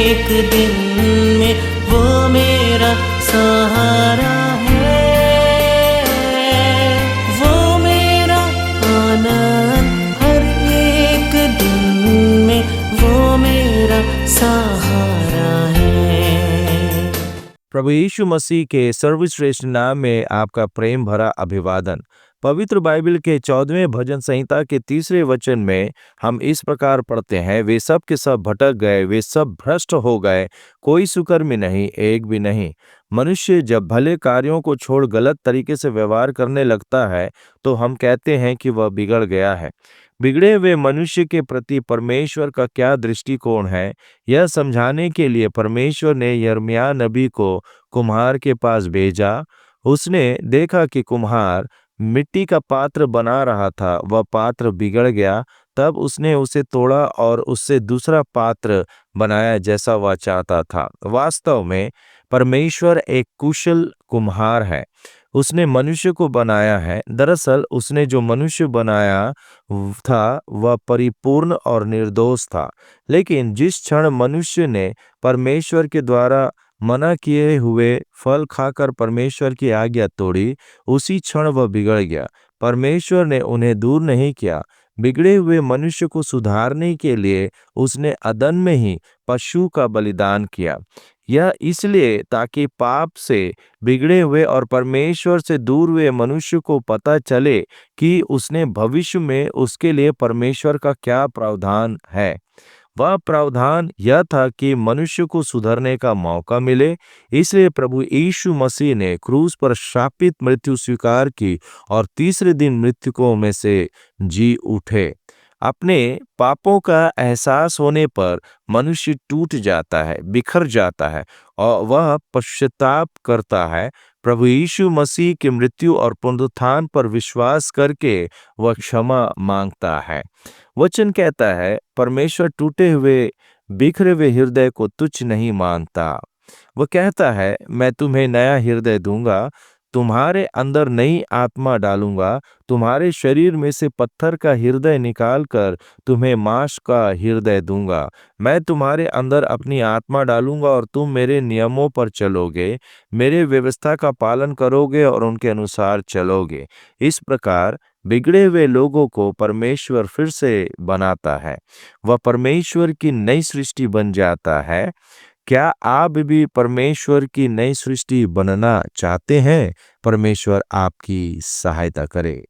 एक दिन में वो मेरा सहारा है, वो मेरा आनंद हर एक दिन में वो मेरा सहारा है। प्रभु यीशु मसीह के सर्वश्रेष्ठ नाम में आपका प्रेम भरा अभिवादन। पवित्र बाइबल के 14वें भजन संहिता के 3रे वचन में हम इस प्रकार पढ़ते हैं, वे सब के सब भटक गए, वे सब भ्रष्ट हो गए, कोई सुकर्मी नहीं, एक भी नहीं। मनुष्य जब भले कार्यों को छोड़ गलत तरीके से व्यवहार करने लगता है तो हम कहते हैं कि वह बिगड़ गया है। बिगड़े हुए मनुष्य के प्रति परमेश्वर का क्या दृष्टिकोण है, यह समझाने के लिए परमेश्वर ने यिर्मयाह नबी को कुम्हार के पास भेजा। उसने देखा कि कुम्हार मिट्टी का पात्र बना रहा था, वह पात्र बिगड़ गया। तब उसने उसे तोड़ा और उससे दूसरा पात्र बनाया जैसा वह चाहता था। वास्तव में परमेश्वर एक कुशल कुम्हार है। उसने मनुष्य को बनाया है। दरअसल उसने जो मनुष्य बनाया था वह परिपूर्ण और निर्दोष था, लेकिन जिस क्षण मनुष्य ने परमेश्वर के द्वारा मना किए हुए फल खाकर परमेश्वर की आज्ञा तोड़ी, उसी क्षण वह बिगड़ गया। परमेश्वर ने उन्हें दूर नहीं किया। बिगड़े हुए मनुष्य को सुधारने के लिए उसने अदन में ही पशु का बलिदान किया। यह इसलिए ताकि पाप से बिगड़े हुए और परमेश्वर से दूर हुए मनुष्य को पता चले कि उसने भविष्य में उसके लिए परमेश्वर का क्या प्रावधान है। वह प्रावधान यह था कि मनुष्य को सुधरने का मौका मिले। इसलिए प्रभु यीशु मसीह ने क्रूस पर शापित मृत्यु स्वीकार की और 3रे दिन मृतकों में से जी उठे। अपने पापों का एहसास होने पर मनुष्य टूट जाता है, बिखर जाता है और वह पश्चाताप करता है। प्रभु यीशु मसीह की मृत्यु और पुनरुत्थान पर विश्वास करके वह क्षमा मांगता है। वचन कहता है, परमेश्वर टूटे हुए बिखरे हुए हृदय को तुच्छ नहीं मानता। वह कहता है, मैं तुम्हें नया हृदय दूंगा, तुम्हारे अंदर नई आत्मा डालूंगा, तुम्हारे शरीर में से पत्थर का हृदय निकालकर तुम्हें मांस का हृदय दूंगा। मैं तुम्हारे अंदर अपनी आत्मा डालूंगा और तुम मेरे नियमों पर चलोगे, मेरे व्यवस्था का पालन करोगे और उनके अनुसार चलोगे। इस प्रकार बिगड़े हुए लोगों को परमेश्वर फिर से बनाता है। वह परमेश्वर की नई सृष्टि बन जाता है। क्या आप भी परमेश्वर की नई सृष्टि बनना चाहते हैं? परमेश्वर आपकी सहायता करे।